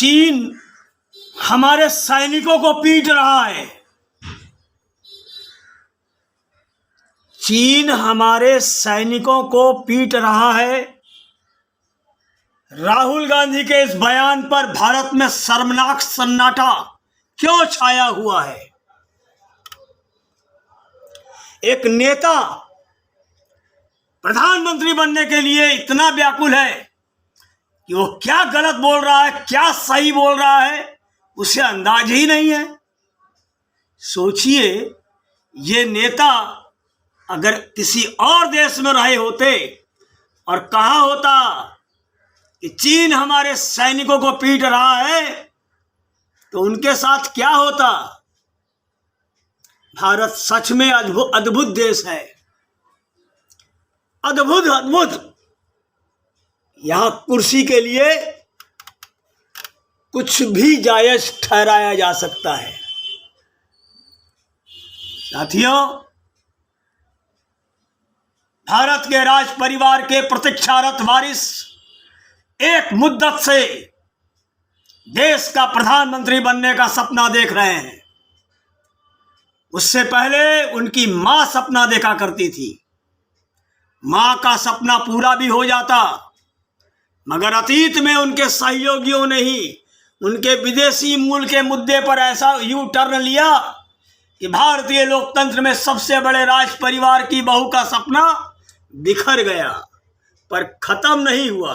चीन हमारे सैनिकों को पीट रहा है। चीन हमारे सैनिकों को पीट रहा है। राहुल गांधी के इस बयान पर भारत में शर्मनाक सन्नाटा क्यों छाया हुआ है? एक नेता प्रधानमंत्री बनने के लिए इतना व्याकुल है कि वो क्या गलत बोल रहा है, क्या सही बोल रहा है, उसे अंदाज ही नहीं है। सोचिए, ये नेता अगर किसी और देश में रहे होते और कहा होता कि चीन हमारे सैनिकों को पीट रहा है, तो उनके साथ क्या होता? भारत सच में अद्भुत देश है, अद्भुत अद्भुत। यहां कुर्सी के लिए कुछ भी जायज ठहराया जा सकता है। साथियों, भारत के राज परिवार के प्रतीक्षारत वारिस एक मुद्दत से देश का प्रधानमंत्री बनने का सपना देख रहे हैं। उससे पहले उनकी मां सपना देखा करती थी। मां का सपना पूरा भी हो जाता, मगर अतीत में उनके सहयोगियों ने ही उनके विदेशी मूल के मुद्दे पर ऐसा यू टर्न लिया कि भारतीय लोकतंत्र में सबसे बड़े राज परिवार की बहू का सपना बिखर गया, पर खत्म नहीं हुआ।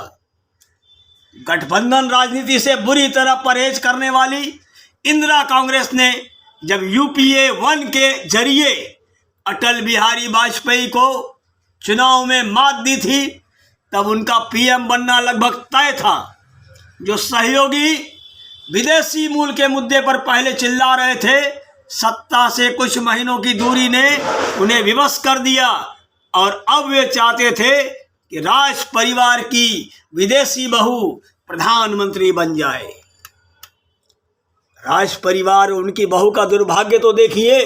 गठबंधन राजनीति से बुरी तरह परहेज करने वाली इंदिरा कांग्रेस ने जब यूपीए 1 के जरिए अटल बिहारी वाजपेयी को चुनाव में मात दी थी, तब उनका पीएम बनना लगभग तय था। जो सहयोगी विदेशी मूल के मुद्दे पर पहले चिल्ला रहे थे, सत्ता से कुछ महीनों की दूरी ने उन्हें विवश कर दिया और अब वे चाहते थे कि राज परिवार की विदेशी बहू प्रधानमंत्री बन जाए। राज परिवार, उनकी बहू का दुर्भाग्य तो देखिए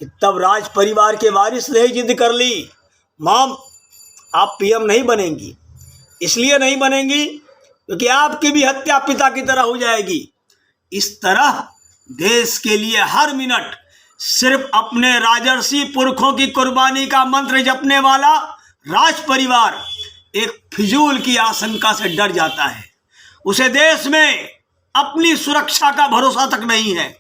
कि तब राज परिवार के वारिस ने ही जिद कर ली, माम आप पीएम नहीं बनेंगी। इसलिए नहीं बनेंगी क्योंकि आपकी भी हत्या पिता की तरह हो जाएगी। इस तरह देश के लिए हर मिनट सिर्फ अपने राजर्षि पुरखों की कुर्बानी का मंत्र जपने वाला राज परिवार एक फिजूल की आशंका से डर जाता है। उसे देश में अपनी सुरक्षा का भरोसा तक नहीं है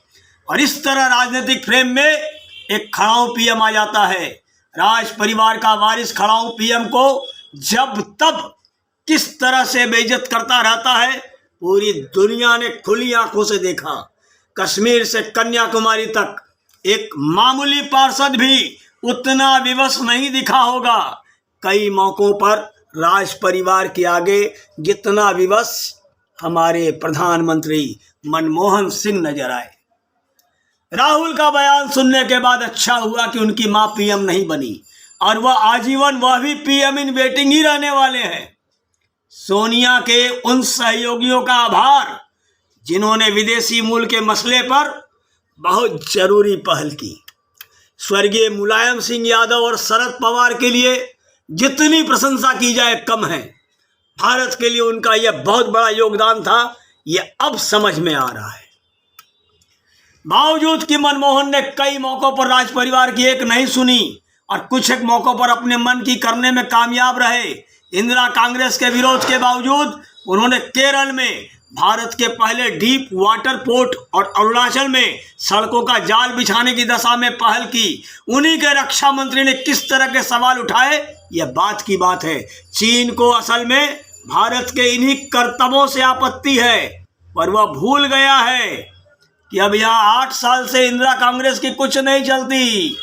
और इस तरह राजनीतिक फ्रेम में एक खड़ाऊ पीएम आ जाता है। राज परिवार का वारिस खड़ाऊ पीएम को जब तब किस तरह से बेइज्जत करता रहता है, पूरी दुनिया ने खुली आंखों से देखा। कश्मीर से कन्याकुमारी तक एक मामूली पार्षद भी उतना विवश नहीं दिखा होगा। कई मौकों पर राज परिवार के आगे जितना विवश हमारे प्रधानमंत्री मनमोहन सिंह नजर आए। राहुल का बयान सुनने के बाद अच्छा हुआ कि उनकी मां पीएम नहीं बनी और वह आजीवन वह भी पीएम इन वेटिंग ही रहने वाले हैं। सोनिया के उन सहयोगियों का आभार जिन्होंने विदेशी मूल के मसले पर बहुत जरूरी पहल की। स्वर्गीय मुलायम सिंह यादव और शरद पवार के लिए जितनी प्रशंसा की जाए कम है। भारत के लिए उनका यह बहुत बड़ा योगदान था, यह अब समझ में आ रहा है। बावजूद कि मनमोहन ने कई मौकों पर राज परिवार की एक नहीं सुनी और कुछ एक मौकों पर अपने मन की करने में कामयाब रहे, इंदिरा कांग्रेस के विरोध के बावजूद उन्होंने केरल में भारत के पहले डीप वाटर पोर्ट और अरुणाचल में सड़कों का जाल बिछाने की दशा में पहल की। उन्हीं के रक्षा मंत्री ने किस तरह के सवाल उठाए, यह बात की बात है। चीन को असल में भारत के इन्हीं करतबों से आपत्ति है, पर वह भूल गया है कि अब यहाँ 8 साल से इंदिरा कांग्रेस की कुछ नहीं चलती।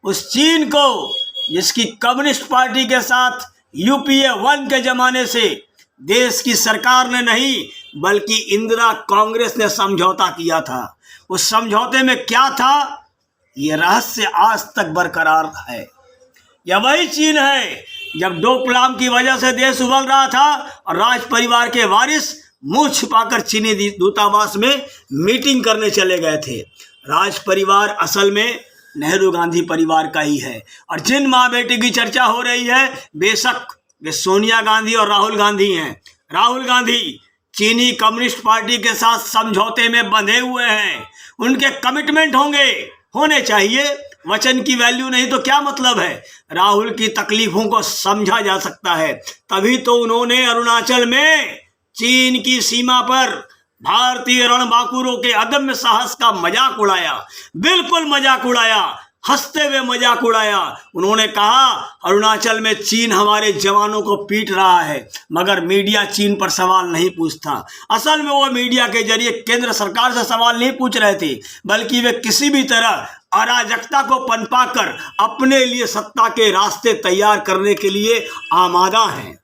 उस चीन को, जिसकी कम्युनिस्ट पार्टी के साथ यूपीए 1 के जमाने से देश की सरकार ने नहीं बल्कि इंदिरा कांग्रेस ने समझौता किया था, उस समझौते में क्या था, ये रहस्य आज तक बरकरार है। यह वही चीन है जब डोकलाम की वजह से देश उबल रहा था और राज परिवार के वारिस मुंह छिपाकर चीनी दूतावास में मीटिंग करने चले गए थे। राज परिवार असल में नेहरू गांधी परिवार का ही है और जिन माँ बेटी की चर्चा हो रही है, बेशक वे सोनिया गांधी और राहुल गांधी हैं। राहुल गांधी चीनी कम्युनिस्ट पार्टी के साथ समझौते में बंधे हुए हैं, उनके कमिटमेंट होने चाहिए। वचन की वैल्यू नहीं तो क्या मतलब है। राहुल की तकलीफों को समझा जा सकता है, तभी तो उन्होंने अरुणाचल में चीन की सीमा पर भारतीय रणबांकुरों के अदम्य साहस का मजाक उड़ाया, बिल्कुल मजाक उड़ाया, हंसते हुए मजाक उड़ाया। उन्होंने कहा अरुणाचल में चीन हमारे जवानों को पीट रहा है, मगर मीडिया चीन पर सवाल नहीं पूछता। असल में वो मीडिया के जरिए केंद्र सरकार से सवाल नहीं पूछ रहे थे, बल्कि वे किसी भी तरह अराजकता को पनपाकर अपने लिए सत्ता के रास्ते तैयार करने के लिए आमादा हैं।